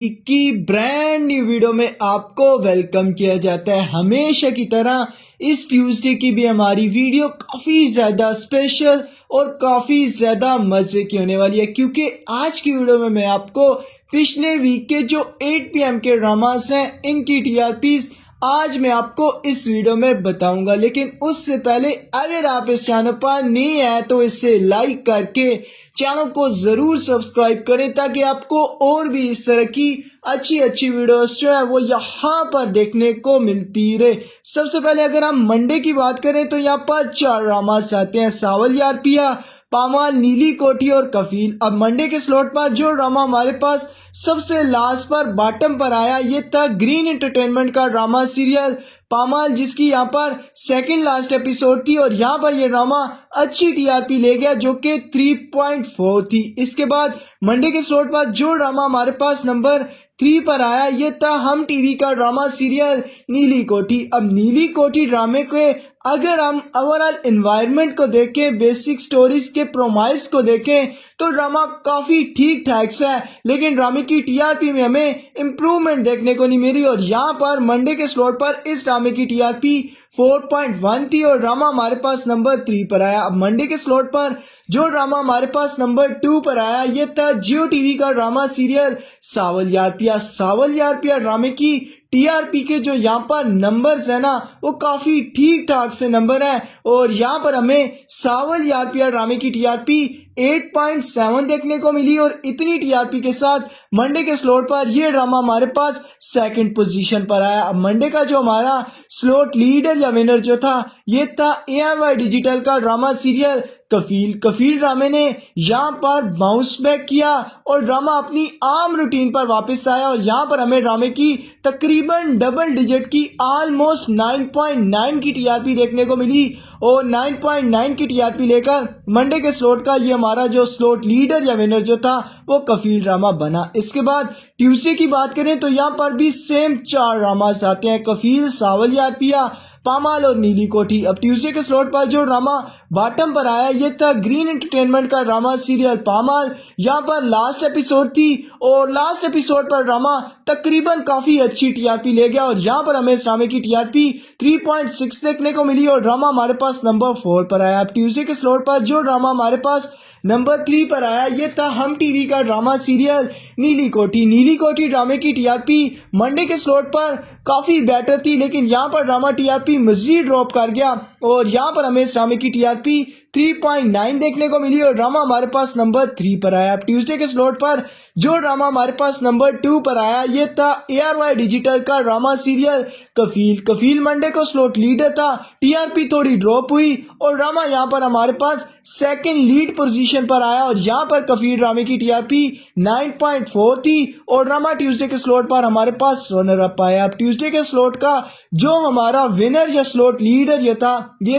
की brand new video में आपको वेलकम किया जाता है। हमेशा की तरह इस ट्यूसडे की भी हमारी वीडियो काफ़ी ज़्यादा स्पेशल और काफ़ी ज़्यादा मज़े की होने वाली है, क्योंकि आज की वीडियो में मैं आपको पिछले वीक के जो 8 PM के ड्रामास हैं इनकी टीआरपीज आज मैं आपको इस वीडियो में बताऊंगा। लेकिन उससे पहले अगर आप इस चैनल पर नए हैं तो इसे लाइक करके चैनल को जरूर सब्सक्राइब करें, ताकि आपको और भी इस तरह की अच्छी अच्छी वीडियोस जो है वो यहाँ पर देखने को मिलती रहे। सबसे पहले अगर हम मंडे की बात करें तो यहाँ पर 4 ड्रामास आते हैं, सावल यार पिया, पामाल, नीली कोठी और कफील। अब मंडे के स्लॉट पर जो ड्रामा हमारे पास सबसे लास्ट पर बॉटम पर आया ये था ग्रीन एंटरटेनमेंट का ड्रामा सीरियल पामाल, जिसकी यहाँ पर सेकंड लास्ट एपिसोड थी और यहाँ पर ये ड्रामा अच्छी टीआरपी ले गया जो कि 3.4 थी। इसके बाद मंडे के स्लॉट पर जो ड्रामा हमारे पास नंबर 3 पर आया ये था हम टीवी का ड्रामा सीरियल नीली कोठी। अब नीली कोठी ड्रामे के अगर हम ओवरऑल एनवायरनमेंट को देखें, बेसिक स्टोरीज के प्रोमाइस को देखें तो ड्रामा काफी ठीक ठाक सा है, लेकिन ड्रामे की टीआरपी में हमें इम्प्रूवमेंट देखने को नहीं मिली। और यहाँ पर मंडे के स्लॉट पर इस ड्रामे की टीआरपी 4.1 थी और ड्रामा हमारे पास नंबर 3 पर आया। अब मंडे के स्लॉट पर जो ड्रामा हमारे पास नंबर 2 पर आया ये था जियो टीवी का ड्रामा सीरियल सावल यार पिया। सावल यार पिया ड्रामे की टीआरपी के जो यहाँ पर नंबर्स है ना वो काफी ठीक ठाक से नंबर है और यहाँ पर हमें सावल यार पिया ड्रामे की टीआरपी 8.7 देखने को मिली और इतनी टीआरपी के साथ मंडे के स्लॉट पर ये ड्रामा हमारे पास सेकंड पोजीशन पर आया। अब मंडे का जो हमारा स्लॉट लीडर या विनर जो था ये था ARY डिजिटल का ड्रामा सीरियल कफील। कफील ड्रामे ने यहाँ पर बाउंस बैक किया और ड्रामा अपनी आम रूटीन पर वापस आया और यहाँ पर हमें ड्रामे की तकरीबन डबल डिजिट की ऑलमोस्ट 9.9 की टीआरपी देखने को मिली और 9.9 की टीआरपी लेकर मंडे के स्लॉट का ये हमारा जो स्लॉट लीडर या विनर जो था वो कफील ड्रामा बना। इसके बाद ट्यूसडे की बात करें तो यहाँ पर भी सेम 4 ड्रामास आते हैं, कफील, सावल यार पिया, पामाल और नीली कोठी। अब ट्यूसडे के स्लॉट पर जो ड्रामा बॉटम पर आया ये था ग्रीन एंटरटेनमेंट का ड्रामा सीरियल पामाल। यहाँ पर लास्ट एपिसोड थी और लास्ट एपिसोड पर ड्रामा तकरीबन काफी अच्छी टीआरपी ले गया और यहाँ पर हमें इस ड्रामे की टीआरपी 3.6 देखने को मिली और ड्रामा हमारे पास नंबर 4 पर आया। अब ट्यूसडे के स्लॉट पर जो ड्रामा हमारे पास नंबर 3 पर आया ये था हम टीवी का ड्रामा सीरियल नीली कोठी। नीली कोठी ड्रामे की टीआरपी मंडे के स्लॉट पर काफी बेटर थी, लेकिन यहाँ पर ड्रामा टीआरपी मजीद ड्रॉप कर गया और यहाँ पर हमें इस ड्रामे की टीआरपी 3.9 देखने को मिली और ड्रामा हमारे पास नंबर 3 पर आया। अब ट्यूसडे के स्लॉट पर जो ड्रामा हमारे पास नंबर 2 पर आया ये था ARY डिजिटल का ड्रामा सीरियल कफील। कफील मंडे को स्लॉट लीडर था, टीआरपी थोड़ी ड्रॉप हुई और ड्रामा यहाँ पर हमारे पास सेकंड लीड पोजीशन पर आया और यहाँ पर कफील ड्रामे की टीआरपी 9.4 थी और ड्रामा ट्यूसडे के स्लॉट पर हमारे पास रनर अप आया। अब ट्यूसडे के स्लॉट का जो हमारा विनर या स्लॉट लीडर ये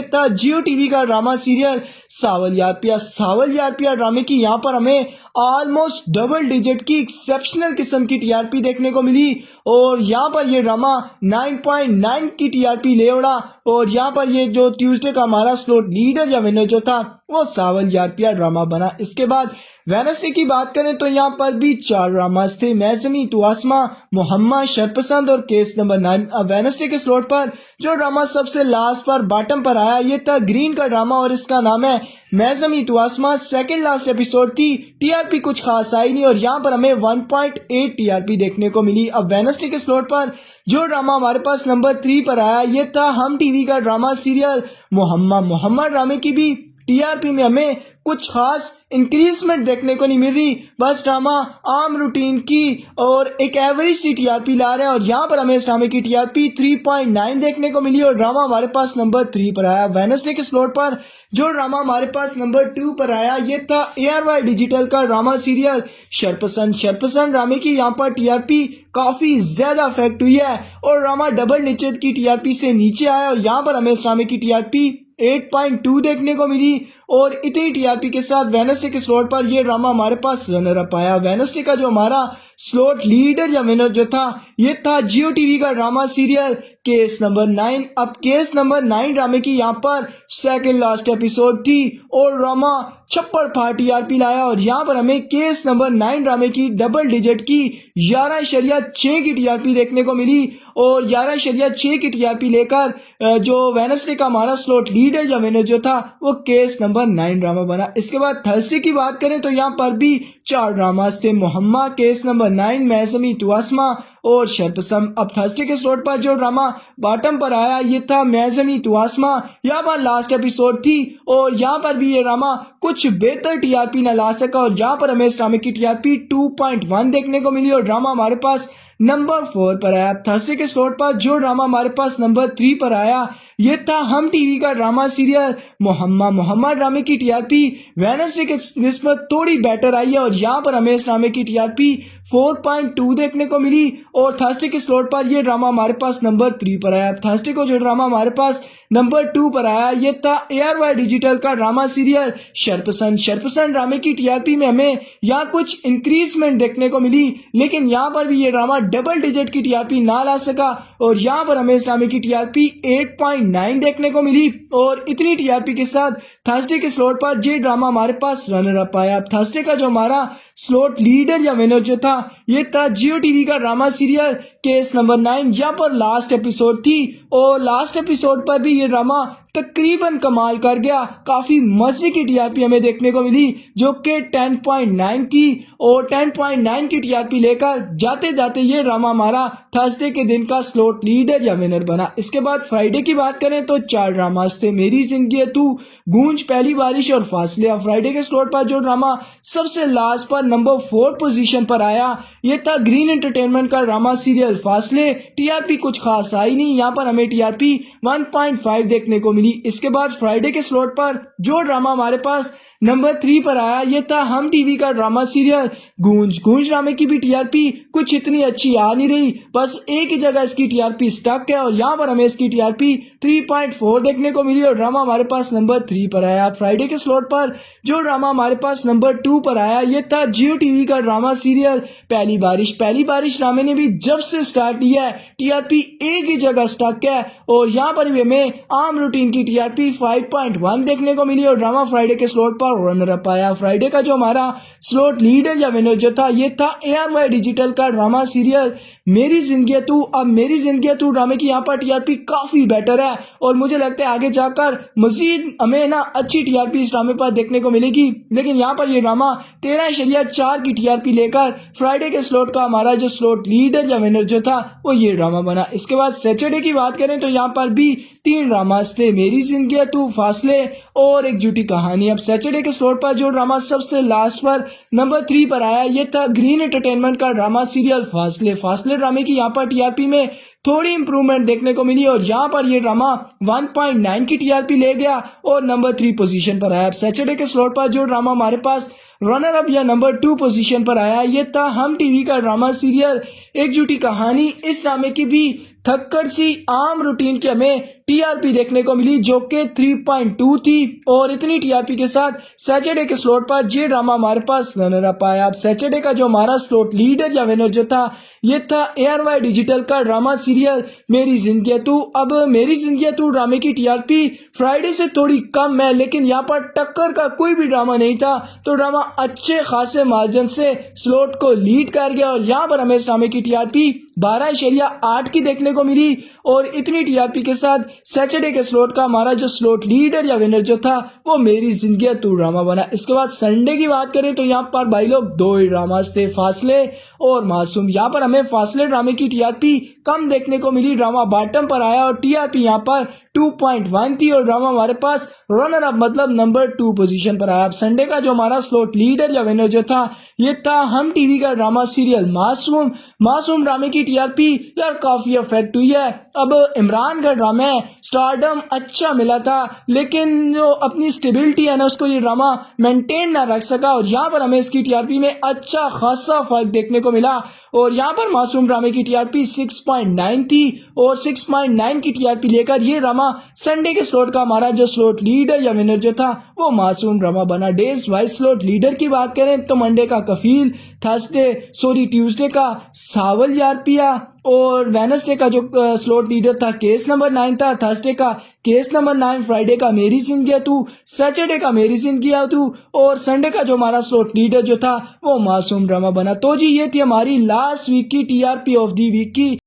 था जियो टीवी का ड्रामा सीरियल सावल यार पिया। सावल यार पिया ड्रामे की यहाँ पर हमें ऑलमोस्ट डबल डिजिट की एक्सेप्शनल किस्म की टीआरपी देखने को मिली और यहाँ पर ये ड्रामा 9.9 की टीआरपी ले उड़ा और यहाँ पर ये जो ट्यूसडे का हमारा स्लॉट लीडर या विनर जो था वो सावल यार पिया ड्रामा बना। इसके बाद वेडनेसडे की बात करें तो यहाँ पर भी 4 ड्रामास थे, मैं ज़मीं तू आसमां, मोहम्मद, शरपसंद और केस नंबर 9। अब वेडनेसडे के स्लॉट पर जो ड्रामा सबसे लास्ट पर बॉटम पर आया ये था ग्रीन का ड्रामा और इसका नाम है मैं ज़मीं तू आसमां। सेकंड लास्ट एपिसोड थी, टीआरपी कुछ खास आई नहीं और यहाँ पर हमें 1.8 टीआरपी देखने को मिली। अब वेडनेसडे के स्लॉट पर जो ड्रामा हमारे पास नंबर 3 पर आया ये था हम टीवी का ड्रामा सीरियल मोहम्मद। मोहम्मद ड्रामे की भी टीआरपी में हमें कुछ खास इंक्रीजमेंट देखने को नहीं मिल रही, बस ड्रामा आम रूटीन की और एक एवरेज सी टीआरपी ला रहे हैं और यहाँ पर हमें इस ड्रामे की टीआरपी 3.9 देखने को मिली और ड्रामा हमारे पास नंबर 3 पर आया। वेडनेसडे के स्लॉट पर जो ड्रामा हमारे पास नंबर 2 पर आया ये था ARY डिजिटल का ड्रामा सीरियल शरपसंद। शरपसंद ड्रामे की यहाँ पर टीआरपी काफी ज्यादा इफेक्ट हुई है और ड्रामा डबल डिजिट की टीआरपी से नीचे आया और यहाँ पर हमें इस ड्रामे की टीआरपी 8.2 देखने को मिली और इतनी टीआरपी के साथ वेडनेसडे के स्लॉट पर ये ड्रामा हमारे पास रनर अप आया। वेडनेसडे का जो हमारा स्लॉट लीडर या विनर जो था ये था जियो टीवी का ड्रामा सीरियल केस नंबर 9। अब केस नंबर 9 ड्रामे की यहाँ पर सेकंड लास्ट एपिसोड थी और ड्रामा छप्पड़ फाड़ टीआरपी लाया और यहाँ पर हमें केस नंबर 9 ड्रामे की डबल डिजिट की 11.6 की टीआरपी देखने को मिली और 11.6 की टीआरपी लेकर जो वेडनेसडे का हमारा स्लॉट लीडर या विनर जो था वो केस नंबर 9 ड्रामा बना। इसके बाद थर्सडे की बात करें तो यहाँ पर भी 4 ड्रामास थे, मोहम्मा, केस नंबर 9, मैसमी तुआसमा और शर्पसम। अब थर्सडे के स्लॉट पर जो ड्रामा बॉटम पर आया ये था मैसमी तुआसमा। यहाँ पर लास्ट एपिसोड थी और यहाँ पर भी ये ड्रामा कुछ बेहतर टीआरपी न ला सका और यहाँ पर हमें इस ड्रामे की टीआरपी 2.1 देखने को मिली और ड्रामा हमारे पास नंबर 4 पर आया। थर्सडे के स्लॉट पर जो ड्रामा हमारे पास नंबर 3 पर आया ये था हम टीवी का ड्रामा सीरियल मोहम्मा ड्रामे की टीआरपी वेडनेसडे के निस्बत थोड़ी बेटर आई है और यहाँ पर हमें इस ड्रामे की टीआरपी 4.2 देखने को मिली और थर्सडे के स्लॉट पर ये ड्रामा हमारे पास नंबर 3 पर आया। थर्सडे को जो ड्रामा हमारे पास नंबर 2 पर आया ये था ARY डिजिटल का ड्रामा सीरियल शर्पसन ड्रामे की टीआरपी में हमें यहाँ कुछ इंक्रीजमेंट देखने को मिली, लेकिन यहाँ पर भी ये ड्रामा डबल डिजिट की टीआरपी ना ला सका और यहाँ पर हमें इस ड्रामे की टीआरपी 8.9 देखने को मिली और इतनी टीआरपी के साथ थर्सडे के स्लॉट पर ये ड्रामा हमारे पास रनर अप आया। थर्सडे का जो हमारा स्लॉट लीडर या विनर जो था ये था जियो टीवी का ड्रामा सीरियल केस नंबर 9। यहाँ पर लास्ट एपिसोड थी और लास्ट एपिसोड पर भी ये ड्रामा तकरीबन कमाल कर गया, काफी मजे की टीआरपी हमें देखने को मिली जो कि 10.9 की और 10.9 की टीआरपी लेकर जाते जाते ये ड्रामा हमारा थर्सडे के दिन का स्लॉट लीडर या विनर बना। इसके बाद फ्राइडे की बात करें तो 4 ड्रामास थे, मेरी जिंदगी है तू, गूंज, पहली बारिश और फासले। फ्राइडे के स्लॉट पर जो ड्रामा सबसे लास्ट पर नंबर 4 पोजीशन पर आया ये था ग्रीन एंटरटेनमेंट का ड्रामा सीरियल फासले। टीआरपी कुछ खास आई नहीं, यहाँ पर हमें टीआरपी 1.5 देखने को मिली। इसके बाद फ्राइडे के स्लॉट पर जो ड्रामा हमारे पास नंबर 3 पर आया ये था हम टीवी का ड्रामा सीरियल गूंज ड्रामे की भी टीआरपी कुछ इतनी अच्छी आ नहीं रही, बस एक ही जगह इसकी टीआरपी स्टक है और यहाँ पर हमें इसकी टीआरपी 3.4 देखने को मिली और ड्रामा हमारे पास नंबर 3 पर आया। फ्राइडे के स्लॉट पर जो ड्रामा हमारे पास नंबर 2 पर आया ये था जियो टीवी का ड्रामा सीरियल पहली बारिश ड्रामे ने भी जब से स्टार्ट किया है टीआरपी एक ही जगह स्टक है और यहाँ पर भी हमें आम रूटीन की टीआरपी 5.1 देखने को मिली और ड्रामा फ्राइडे के स्लॉट पर रनर अप आया। फ्राइडे का जो हमारा स्लॉट लीडर या विनर जो था ये था ARY डिजिटल का ड्रामा सीरियल मेरी जिंदगी तू। अब मेरी जिंदगी तू ड्रामे की यहाँ पर टीआरपी काफी बेटर है और मुझे लगता है आगे जाकर मजीद हमें ना अच्छी टीआरपी इस ड्रामे पर देखने को मिलेगी, लेकिन यहाँ पर ये ड्रामा 13.4 की टीआरपी लेकर फ्राइडे के स्लॉट का हमारा जो स्लॉट लीडर या विनर जो था वो ये ड्रामा बना। इसके बाद सैटरडे की बात करें तो यहाँ पर भी 3 ड्रामास थे, मेरी जिंदगी तू, फासले और एक झूठी कहानी। अब सैटरडे के स्लॉट पर जो ड्रामा सबसे लास्ट पर नंबर 3 पर आया ये था ग्रीन एंटरटेनमेंट का ड्रामा सीरियल फासले ड्रामे की यहाँ पर टीआरपी में थोड़ी इंप्रूवमेंट देखने को मिली और यहाँ पर ये ड्रामा 1.9 की टीआरपी ले गया और नंबर 3 पोजीशन पर आया। अब सैटरडे के स्लॉट पर जो ड्रामा हमारे पास रनर अप या नंबर 2 पोजीशन पर आया ये था हम टीवी का ड्रामा सीरियल एक झूठी कहानी। इस ड्रामे की भी थक्कड़ सी आम रूटीन की हमें टीआरपी देखने को मिली जो कि 3.2 थी और इतनी टीआरपी के साथ सैटरडे के स्लॉट पर ये ड्रामा हमारे पास रनर अप आया। अब सैटरडे का जो हमारा स्लॉट लीडर या विनर जो था ये था ARY डिजिटल का ड्रामा सीरियल मेरी जिंदगी तू। अब मेरी जिंदगी तू ड्रामे की टीआरपी फ्राइडे से थोड़ी कम है, लेकिन यहाँ पर टक्कर का कोई भी ड्रामा नहीं था तो ड्रामा अच्छे खासे मार्जिन से स्लॉट को लीड कर गया और यहाँ पर हमें इस ड्रामे की टीआरपी 12.8 की देखने को मिली और इतनी टीआरपी के साथ सैटरडे के स्लॉट का हमारा जो स्लॉट लीडर या विनर जो था वो मेरी जिंदगी तू ड्रामा बना। इसके बाद संडे की बात करें तो यहाँ पर भाई लोग 2 ही ड्रामास थे, फासले और मासूम। यहाँ पर हमें फासले ड्रामे की टीआरपी कम देखने को मिली, ड्रामा बॉटम पर आया और टीआरपी यहाँ पर 2.1 थी और ड्रामा हमारे पास रनर अप मतलब नंबर 2 पोजीशन पर आया। अब संडे का जो हमारा स्लॉट लीडर या विनर जो था ये था हम टीवी का ड्रामा सीरियल मासूम ड्रामे की टीआरपी यार काफी अफेक्ट हुई है। अब इमरान का ड्रामा है, स्टारडम अच्छा मिला था लेकिन जो अपनी स्टेबिलिटी है ना उसको ये ड्रामा मेंटेन ना रख सका और यहाँ पर हमें इसकी टीआरपी में अच्छा खासा फर्क देखने को मिला और यहाँ पर मासूम ड्रामे की टीआरपी 6.9 थी और 6.9 की टीआरपी लेकर ये ड्रामा संडे के स्लॉट का हमारा जो स्लॉट लीडर या विनर जो था वो मासूम ड्रामा बना। डेज वाइज स्लॉट लीडर की बात करें तो मंडे का कफील, ट्यूसडे का सावल यारपिया और वेनसडे का जो स्लॉट लीडर था केस नंबर 9 था, थर्सडे का केस नंबर 9, फ्राइडे का मेरी सिंह गया तू, सैटरडे का मेरी सिंह गया तू और संडे का जो हमारा स्लॉट लीडर जो था वो मासूम ड्रामा बना। तो जी ये थी हमारी लास्ट वीक की टीआरपी ऑफ दी वीक की